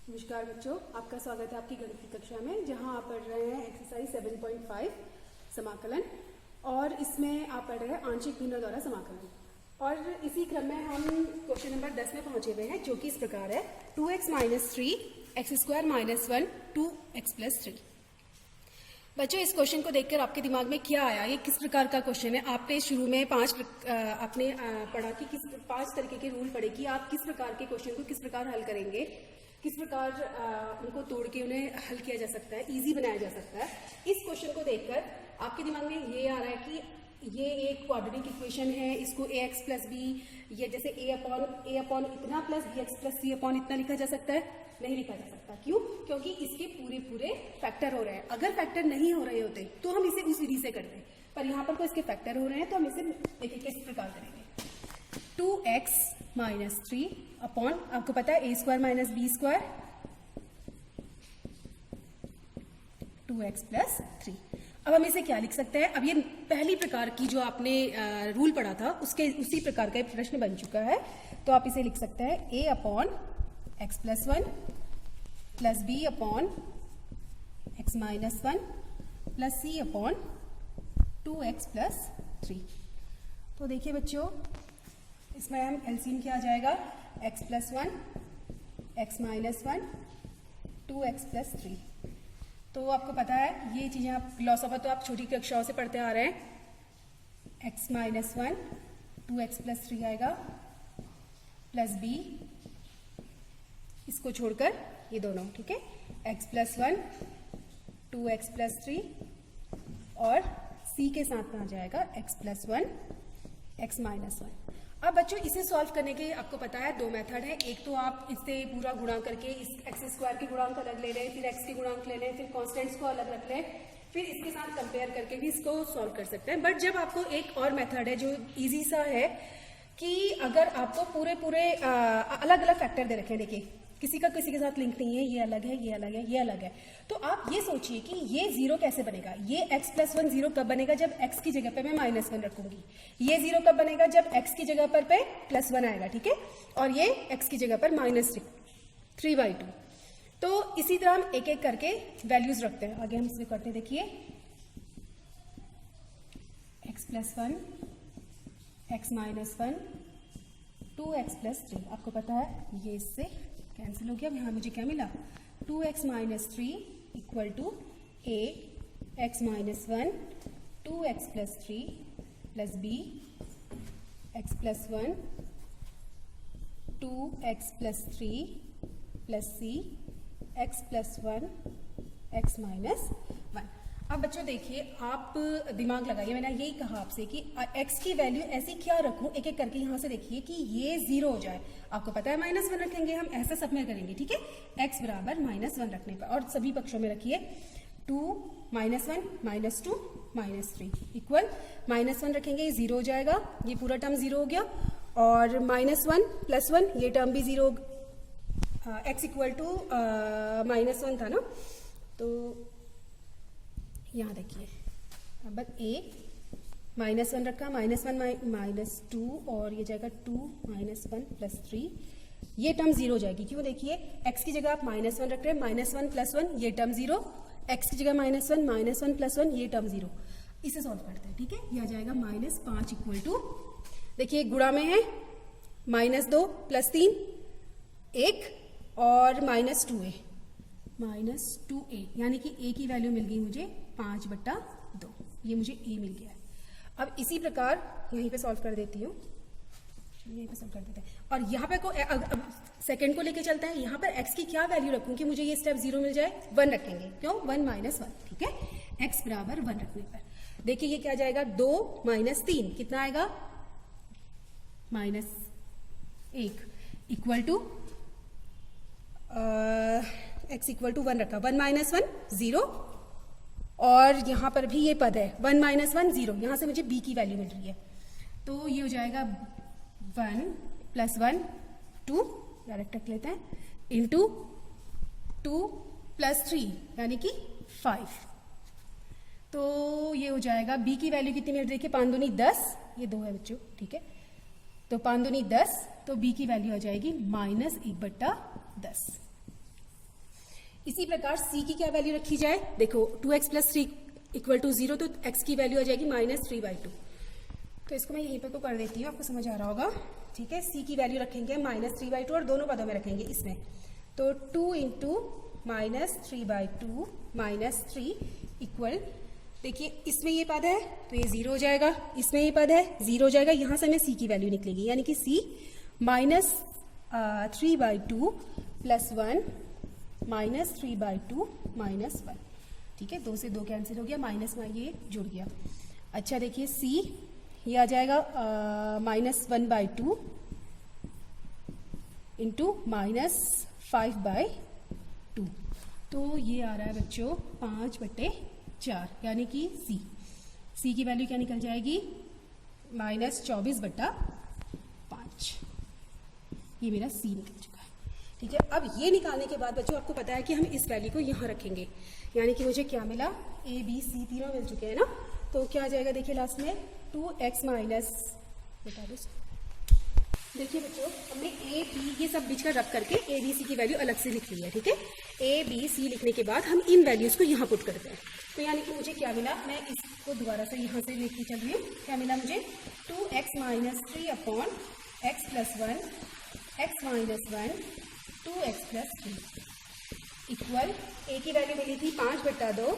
नमस्कार बच्चों, आपका स्वागत है आपकी गणित की कक्षा में, जहां आप पढ़ रहे हैं एक्सरसाइज 7.5 समाकलन और इसमें आप पढ़ रहे हैं आंशिक भिन्नों द्वारा समाकलन। और इसी क्रम में हम क्वेश्चन नंबर 10 में पहुंचे हुए हैं, जो कि इस प्रकार है 2x - 3 x² - 1 2x + 3। बच्चों, इस क्वेश्चन को देखकर आपके दिमाग में क्या आया? ये किस प्रकार का क्वेश्चन है? आपने शुरू में आपने पढ़ा कि किस 5 तरीके के रूल पढ़े कि आप किस प्रकार के क्वेश्चन को किस प्रकार हल करेंगे, किस प्रकार उनको तोड़ के उन्हें हल किया जा सकता है, इजी बनाया जा सकता है। इस क्वेश्चन को देखकर आपके दिमाग में ये आ रहा है कि ये एक क्वाड्रेटिक इक्वेशन है, इसको ax + b, ये जैसे a अपॉन इतना प्लस bx + c अपॉन इतना लिखा जा सकता है? नहीं लिखा जा सकता। क्यों? क्योंकि इसके पूरे फैक्टर हो रहे हैं। अगर फैक्टर नहीं हो रहे होते तो हम इसे उस विधि से करते, पर यहाँ पर तो इसके फैक्टर हो रहे हैं, तो हम इसे देखिए किस प्रकार करेंगे। 2x - 3 अपॉन, आपको पता है a² - b² 2x + 3। अब हम इसे क्या लिख सकते हैं? अब ये पहली प्रकार की जो आपने रूल पढ़ा था उसी प्रकार का प्रश्न बन चुका है। तो आप इसे लिख सकते हैं a upon x + 1 plus b upon x - 1 plus c upon 2x + 3। तो देखिए बच्चों, इसमें हम एलसीएम क्या आ जाएगा? x + 1 x - 1 2x + 3। तो आपको पता है ये चीजें, आप लॉस ऑफ तो आप छोटी कक्षाओं से पढ़ते आ रहे हैं। x - 1 2x + 3 आएगा प्लस b, इसको छोड़कर ये दोनों, ठीक है, x + 1 2x + 3 और c के साथ में आ जाएगा x + 1 x - 1। अब बच्चों, इसे सॉल्व करने के आपको पता है 2 मेथड है। एक तो आप इससे पूरा गुणा करके इस x² के गुणांक अलग ले लें, फिर x के गुणांक ले लें, फिर कॉन्स्टेंट्स को अलग रख लें, फिर इसके साथ कंपेयर करके भी इसको सॉल्व कर सकते हैं। बट जब आपको एक और मेथड है जो इजी सा है कि अगर आपको पूरे अलग अलग फैक्टर दे रखे हैं, देखिए किसी का किसी के साथ लिंक नहीं है, ये अलग है, ये अलग है, ये अलग है, तो आप ये सोचिए कि ये 0 कैसे बनेगा। ये x + 1 0 कब बनेगा? जब x की जगह पे मैं -1 रखूंगी। ये 0 कब बनेगा? जब x की जगह पर पे +1 आएगा, ठीक है, और ये x की जगह पर -3/2। तो इसी तरह हम एक एक करके वैल्यूज रखते हैं। आगे हम इसे करते देखिए, x + 1 x - 1 2x + 3। आपको पता है ये इससे कैंसिल हो गया। अब यहाँ मुझे क्या मिला? 2x - 3 = a x - 1 2x + 3 plus b x + 1 2x + 3 plus c x + 1 x - 1। अब बच्चों देखिए, आप दिमाग लगाइए। मैंने यही कहा आपसे कि x की वैल्यू ऐसी क्या रखूं, एक एक करके यहाँ से देखिए कि ये 0 हो जाए। आपको पता है -1 रखेंगे हम, ऐसा सब में करेंगे, ठीक है, x बराबर -1 रखने पर, और सभी पक्षों में रखिए 2 - 1 -2 -3 इक्वल -1 रखेंगे, ये 0 हो जाएगा, ये पूरा टर्म 0 हो गया, और -1 + 1 ये टर्म भी 0, x = -1 था ना, तो यहाँ देखिए अब a -1 रखा, -1 -2 और ये जाएगा 2 - 1 + 3, ये टर्म 0 हो जाएगी। क्यों? देखिए x की जगह आप -1 रख रहे हैं, -1 + 1 ये टर्म 0, x की जगह -1 + 1 ये टर्म 0। इसे सॉल्व करते हैं, ठीक है, यह आ जाएगा -5 = देखिए गुणा में है -2 + 3 1 और -2a -2a, यानी कि a की वैल्यू मिल गई मुझे 5/2, ये मुझे a मिल गया है। अब इसी प्रकार यहीं पे सॉल्व कर देती हूँ, यहीं पे सॉल्व कर देते हैं, और यहाँ पे अब सेकंड को लेके चलते हैं। यहाँ पर x की क्या वैल्यू रखूँ कि मुझे ये स्टेप 0 मिल जाए? 1 रखेंगे। क्यों? 1 - 1, ठीक है, x बराबर 1 रखने पर देखिए ये क्या जाएगा? 2 - 3 कितना आएगा? -1 इक्वल टू x = 1 रखा, 1 - 1 0, और यहाँ पर भी ये पद है 1 - 1 0, यहाँ से मुझे b की वैल्यू मिल रही है, तो ये हो जाएगा 1 + 1 2, डायरेक्ट रख लेते हैं, इंटू 2 + 3 यानी कि 5। तो ये हो जाएगा b की वैल्यू कितनी मिल रही है? 5 दूनी 10, ये 2 है बच्चों, ठीक है, तो 5 दूनी 10, तो b की वैल्यू आ जाएगी -1/10। इसी प्रकार c की क्या वैल्यू रखी जाए, देखो 2x प्लस 3 इक्वल टू 0, तो x की वैल्यू आ जाएगी -3/2। तो इसको मैं यहीं पर को कर देती हूँ, आपको समझ आ रहा होगा, ठीक है। c की वैल्यू रखेंगे -3/2 और दोनों पदों में रखेंगे इसमें, तो 2 इंटू -3/2 -3 इक्वल, देखिए इसमें ये पद है तो ये 0 हो जाएगा, इसमें ये पद है 0 हो जाएगा, यहाँ से हमें c की वैल्यू निकलेगी, यानी कि c -3/2 प्लस 1 -3/2 -1, ठीक है। 2 से 2 कैंसिल हो गया, माइनस में ये जुड़ गया। अच्छा देखिए c ये आ जाएगा -1/2 इंटू -5/2, तो ये आ रहा है बच्चों 5/4, यानी कि c की वैल्यू क्या निकल जाएगी -24/5, ये मेरा c निकल चुका है, ठीक है। अब ये निकालने के बाद बच्चों आपको पता है कि हम इस वैल्यू को यहाँ रखेंगे, यानी कि मुझे क्या मिला, a b c तीनों मिल चुके हैं ना, तो क्या आ जाएगा देखिए लास्ट में 2x माइनस, बता दो, देखिए बच्चों हमने a b ये सब बीच का रख करके a b c की वैल्यू अलग से लिख ली है, ठीक है। a b c लिखने के बाद हम इन वैल्यूज को यहाँ पुट करते हैं, तो यानी कि मुझे क्या मिला, मैं इसको दोबारा से यहाँ से लेके चल रही हूँ, क्या मिला मुझे 2x minus 3 upon x plus 1 x minus 1 2x plus 3 equal, a की वैल्यू मिली थी 5/2,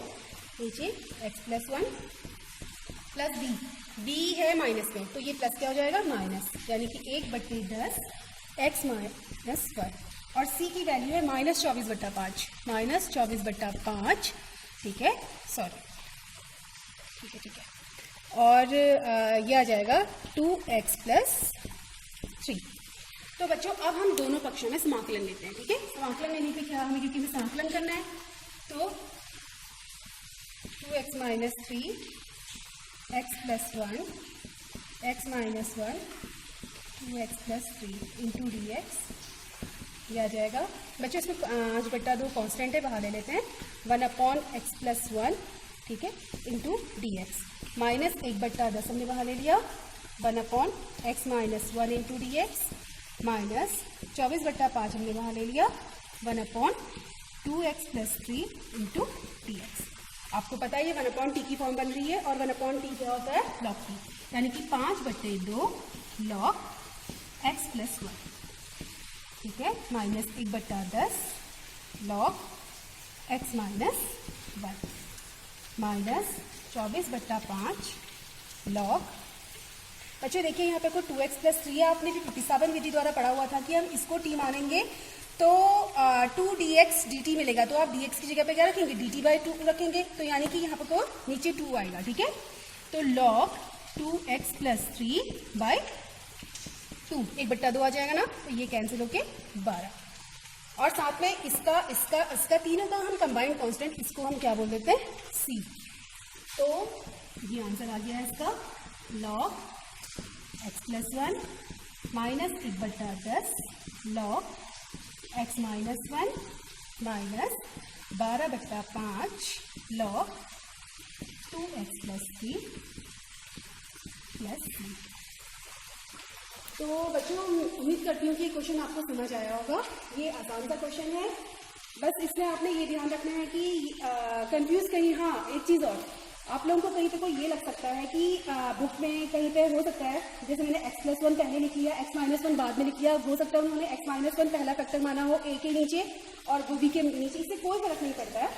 नीचे x प्लस 1 प्लस b है माइनस में, तो ये प्लस क्या हो जाएगा माइनस, यानी कि 1/10 x माइनस 1, और c की वैल्यू है -24/5 -24/5, ठीक है, सॉरी, ठीक है, और ये आ जाएगा 2x प्लस 3। तो बच्चों अब हम दोनों पक्षों में समाकलन लेते हैं, ठीक है। समाकलन लेने पे क्या हमें, क्योंकि समाकलन करना है, तो 2x minus 3 x plus 1 x minus 1 2x plus 3 into D x, ये आ जाएगा बच्चों, इसमें 5/2 कॉन्स्टेंट है, बाहर ले लेते हैं, 1/x प्लस 1, ठीक है, इंटू डी एक्स, माइनस 1/10 हमने बाहर ले लिया, 1/x minus 1 into D x, minus 24/5 हमने वहाँ ले लिया, 1/2x plus 3 into D x. आपको पता है ये 1/t की फॉर्म बन रही है, और 1/t क्या होता है, log t, यानी कि 5/2 log x प्लस 1, ठीक है, minus 1/10 log x minus 1, minus 24/5 log, बच्चों देखिए यहाँ पे को 2x प्लस 3 है, आपने भी प्रतिस्थापन विधि द्वारा पढ़ा हुआ था कि हम इसको t मानेंगे तो 2dx dt मिलेगा, तो आप dx की जगह पे क्या रखेंगे, dt/2 रखेंगे, तो यानी कि यहाँ पे को नीचे 2 आएगा, ठीक है। तो log 2x प्लस 3/2 1/2 आ जाएगा ना, तो ये कैंसिल होके 12, और साथ में इसका तीनों का हम कंबाइंड कांस्टेंट, इसको हम क्या बोल देते हैं, c, तो ये आंसर आ गया है इसका, log x plus 1 minus 1/10 log x minus 1 minus 12/5 log 2x plus 3 plus 3। तो बच्चों उम्मीद करती हूँ कि क्वेश्चन आपको समझ आया होगा, ये आसान सा क्वेश्चन है, बस इसमें आपने ये ध्यान रखना है कि कंफ्यूज कहीं, हाँ एक चीज़ और, आप लोगों को कहीं पे कोई ये लग सकता है कि बुक में कहीं पे हो सकता है, जैसे मैंने x प्लस 1 पहले लिख लिया, x माइनस 1 बाद में लिख लिया, हो सकता है उन्होंने x माइनस 1 पहला फैक्टर माना हो a के नीचे और b के नीचे, इससे कोई फर्क नहीं पड़ता है।